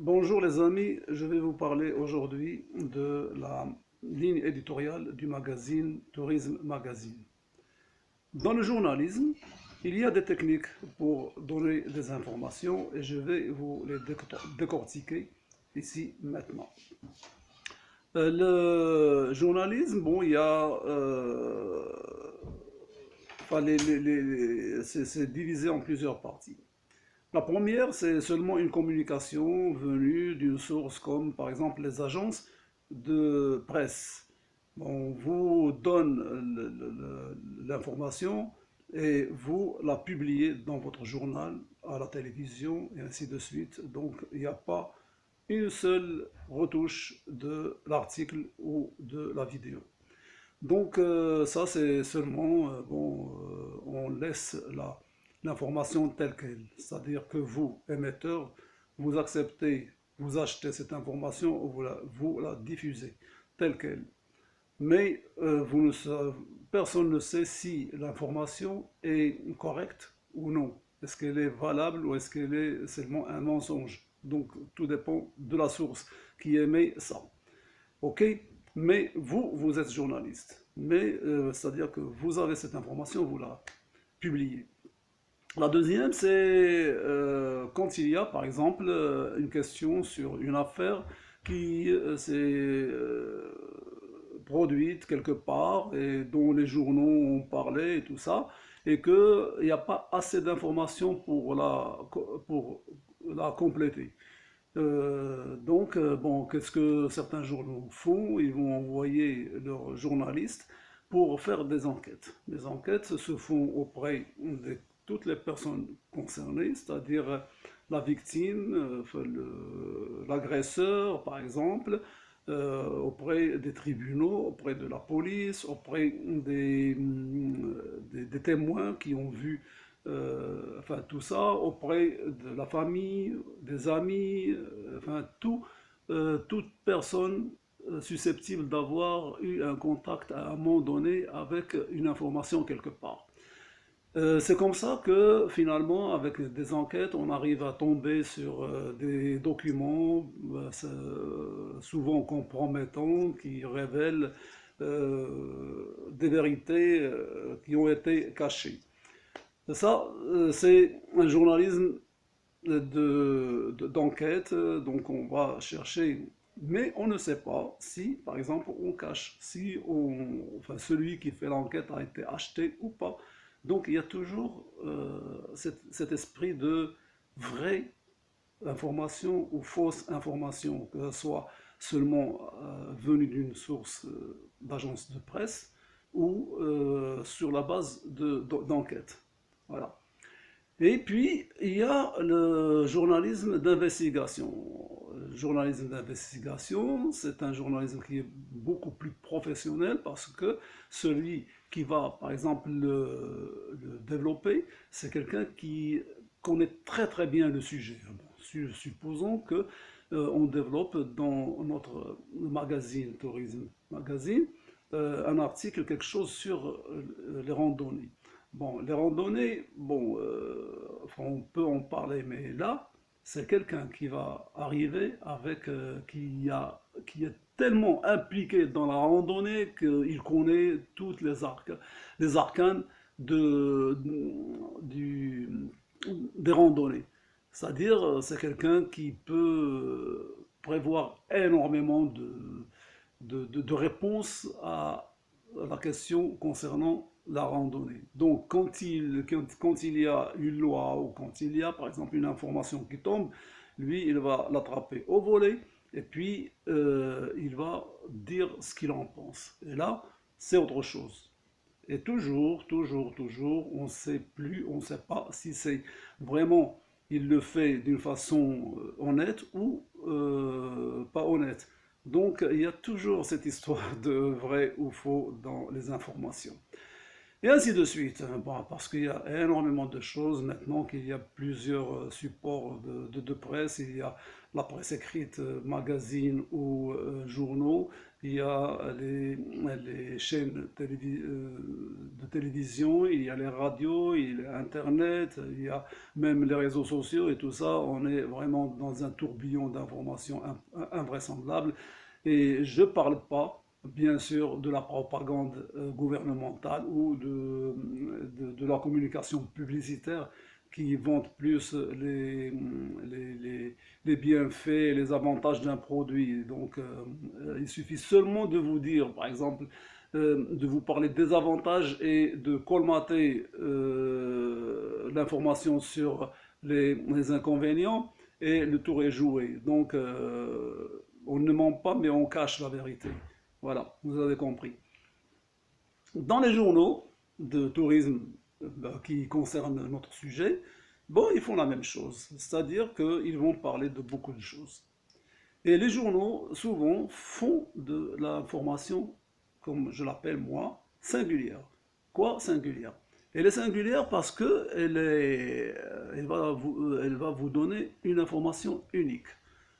Bonjour les amis, je vais vous parler aujourd'hui de la ligne éditoriale du magazine Tourisme Magazine. Dans le journalisme, il y a des techniques pour donner des informations et je vais vous les décortiquer ici maintenant. Le journalisme, bon, il y a, enfin, c'est divisé en plusieurs parties. La première, c'est seulement une communication venue d'une source comme par exemple les agences de presse. On vous donne l'information et vous la publiez dans votre journal, à la télévision et ainsi de suite. Donc il n'y a pas une seule retouche de l'article ou de la vidéo. Donc ça c'est seulement, on laisse l'information telle qu'elle. C'est-à-dire que vous, émetteur, vous acceptez, vous achetez cette information ou vous la diffusez telle qu'elle. Mais personne ne sait si l'information est correcte ou non. Est-ce qu'elle est valable ou est-ce qu'elle est seulement un mensonge? Donc tout dépend de la source qui émet ça. Ok? Mais vous, vous êtes journaliste. Mais c'est-à-dire que vous avez cette information, vous la publiez. La deuxième, c'est quand il y a, par exemple, une question sur une affaire qui s'est produite quelque part et dont les journaux ont parlé et tout ça, et qu'il n'y a pas assez d'informations pour la compléter. Bon, qu'est-ce que certains journaux font? Ils vont envoyer leurs journalistes pour faire des enquêtes. Les enquêtes se font auprès de toutes les personnes concernées, c'est-à-dire la victime, l'agresseur par exemple, auprès des tribunaux, auprès de la police, auprès des témoins qui ont vu enfin tout ça auprès de la famille, des amis, enfin toute personne susceptible d'avoir eu un contact à un moment donné avec une information quelque part. C'est comme ça que finalement, avec des enquêtes, on arrive à tomber sur des documents souvent compromettants qui révèlent des vérités qui ont été cachées. Ça, c'est un journalisme d'enquête, donc on va chercher, mais on ne sait pas si, par exemple, on cache, si enfin, celui qui fait l'enquête a été acheté ou pas. Donc il y a toujours cet esprit de vraie information ou fausse information, que ce soit seulement venu d'une source d'agence de presse ou sur la base d'enquête. Voilà. Et puis, il y a le journalisme d'investigation. Le journalisme d'investigation, c'est un journalisme qui est beaucoup plus professionnel parce que celui qui va, par exemple, le développer, c'est quelqu'un qui connaît très très bien le sujet. Bon, supposons que on développe dans notre magazine, Tourisme Magazine, un article, quelque chose sur les randonnées. Bon, les randonnées, bon, enfin, on peut en parler, mais là, c'est quelqu'un qui va arriver avec, qui est tellement impliqué dans la randonnée qu'il connaît toutes les arcanes de, du, des randonnées. C'est-à-dire, c'est quelqu'un qui peut prévoir énormément de réponses à la question concernant la randonnée. Donc, quand il y a une loi ou quand il y a, par exemple, une information qui tombe, lui, il va l'attraper au volet et puis il va dire ce qu'il en pense. Et là, c'est autre chose. Et toujours, on ne sait plus, on ne sait pas si c'est vraiment, il le fait d'une façon honnête ou pas honnête. Donc, il y a toujours cette histoire de vrai ou faux dans les informations. Et ainsi de suite, bon, parce qu'il y a énormément de choses maintenant, qu'il y a plusieurs supports de presse, il y a la presse écrite, magazines ou journaux, il y a les chaînes de télévision, il y a les radios, il y a Internet, il y a même les réseaux sociaux et tout ça. On est vraiment dans un tourbillon d'informations invraisemblables. Et je ne parle pas, bien sûr, de la propagande gouvernementale ou de la communication publicitaire qui vante plus les, les- les bienfaits et les avantages d'un produit. Donc, il suffit seulement de vous dire, par exemple, de vous parler des avantages et de colmater l'information sur les inconvénients et le tour est joué. Donc, on ne ment pas, mais on cache la vérité. Voilà, vous avez compris. Dans les journaux de tourisme qui concernent notre sujet, bon, ils font la même chose, c'est-à-dire qu'ils vont parler de beaucoup de choses. Et les journaux, souvent, font de l'information, comme je l'appelle moi, singulière. Quoi singulière? Elle est singulière parce elle va vous donner une information unique.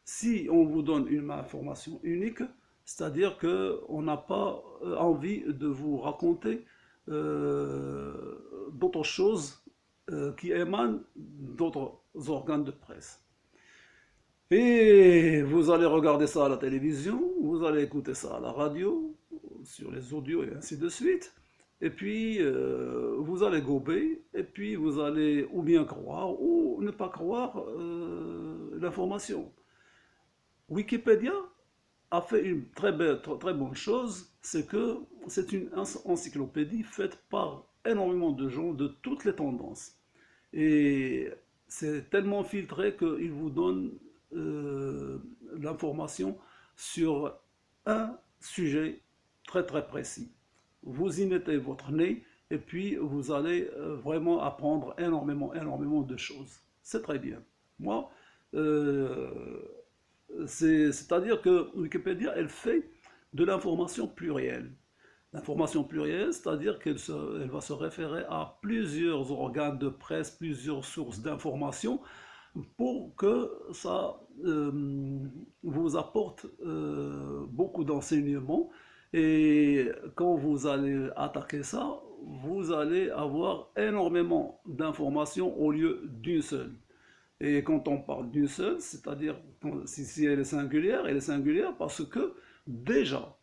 Si on vous donne une information unique, c'est-à-dire qu'on n'a pas envie de vous raconter d'autres choses qui émanent d'autres organes de presse. Et vous allez regarder ça à la télévision, vous allez écouter ça à la radio, sur les audios et ainsi de suite. Et puis, vous allez gober, et puis vous allez ou bien croire ou ne pas croire l'information. Wikipédia a fait une très bonne chose, c'est que c'est une encyclopédie faite par énormément de gens de toutes les tendances. Et c'est tellement filtré qu'il vous donne euh, l'information sur un sujet très précis. Vous y mettez votre nez et puis vous allez vraiment apprendre énormément de choses. C'est très bien. Moi, euh, c'est-à-dire que Wikipédia, elle fait de l'information plurielle. L'information plurielle, c'est-à-dire elle va se référer à plusieurs organes de presse, plusieurs sources d'information pour que ça vous apporte beaucoup d'enseignements. Et quand vous allez attaquer ça, vous allez avoir énormément d'informations au lieu d'une seule. Et quand on parle d'une seule, c'est-à-dire si elle est singulière parce que déjà,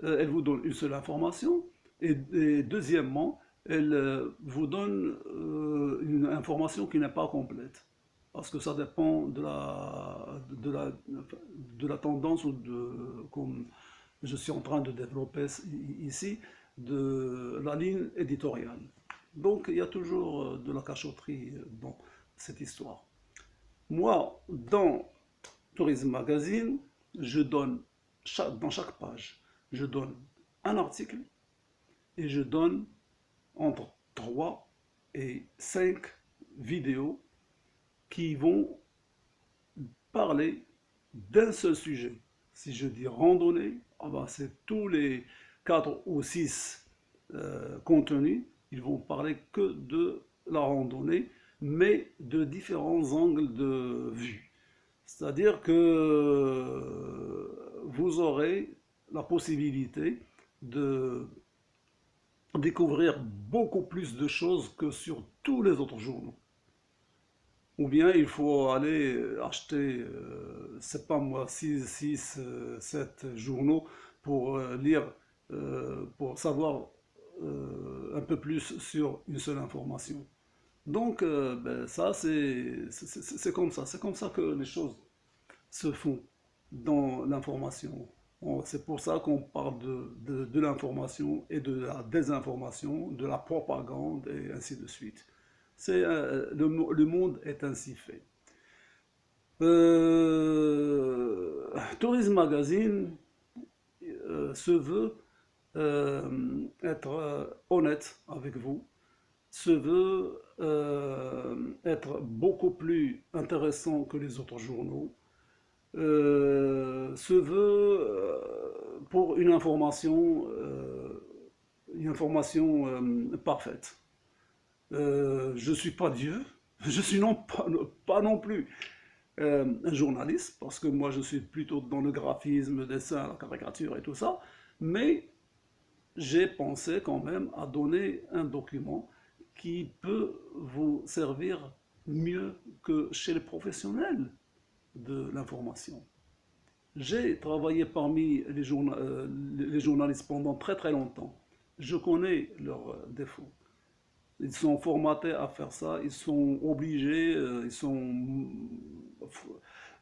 elle vous donne une seule information, et deuxièmement, elle vous donne une information qui n'est pas complète, parce que ça dépend de la tendance ou comme je suis en train de développer ici, de la ligne éditoriale. Donc il y a toujours de la cachotterie dans cette histoire. Moi, dans Tourisme Magazine, je donne dans chaque page, je donne un article et je donne entre 3 et 5 vidéos qui vont parler d'un seul sujet. Si je dis randonnée, ah ben c'est tous les 4 ou 6 contenus, ils vont parler que de la randonnée, mais de différents angles de vue. C'est-à-dire que vous aurez la possibilité de découvrir beaucoup plus de choses que sur tous les autres journaux. Ou bien il faut aller acheter, c'est pas moi, 6 7 journaux pour lire, pour savoir un peu plus sur une seule information. Donc, ben, ça, c'est comme ça que les choses se font dans l'information. C'est pour ça qu'on parle de l'information et de la désinformation, de la propagande et ainsi de suite. Le monde est ainsi fait. Tourism Magazine se veut être honnête avec vous, se veut être beaucoup plus intéressant que les autres journaux, se veut pour une information parfaite. Je ne suis pas Dieu, je suis pas non plus un journaliste, parce que moi je suis plutôt dans le graphisme, le dessin, la caricature et tout ça, mais j'ai pensé quand même à donner un document qui peut vous servir mieux que chez les professionnels de l'information. J'ai travaillé parmi les journalistes pendant très très longtemps. Je connais leurs défauts. Ils sont formatés à faire ça, ils sont obligés, ils sont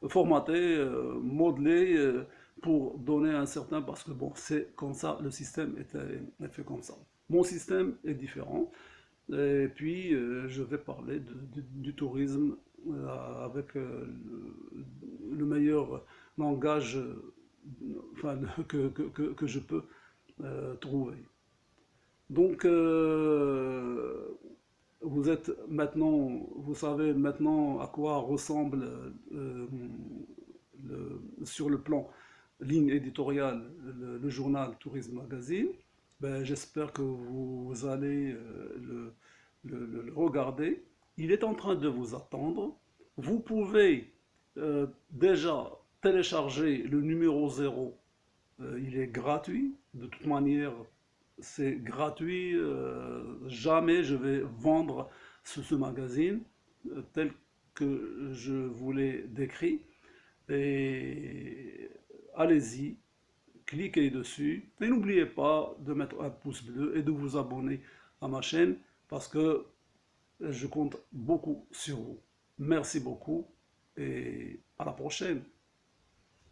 formatés, modelés pour donner un certain, parce que bon, c'est comme ça, le système est fait comme ça. Mon système est différent, et puis je vais parler du tourisme avec le meilleur langage enfin, que je peux trouver. Donc, vous êtes maintenant, vous savez maintenant à quoi ressemble sur le plan ligne éditoriale le journal Tourisme Magazine. Ben, j'espère que vous allez le regarder. Il est en train de vous attendre. Vous pouvez déjà télécharger le numéro 0. Il est gratuit. De toute manière, c'est gratuit. Jamais je vais vendre ce magazine tel que je vous l'ai décrit. Et allez-y, cliquez dessus. Et n'oubliez pas de mettre un pouce bleu et de vous abonner à ma chaîne parce que je compte beaucoup sur vous. Merci beaucoup et à la prochaine.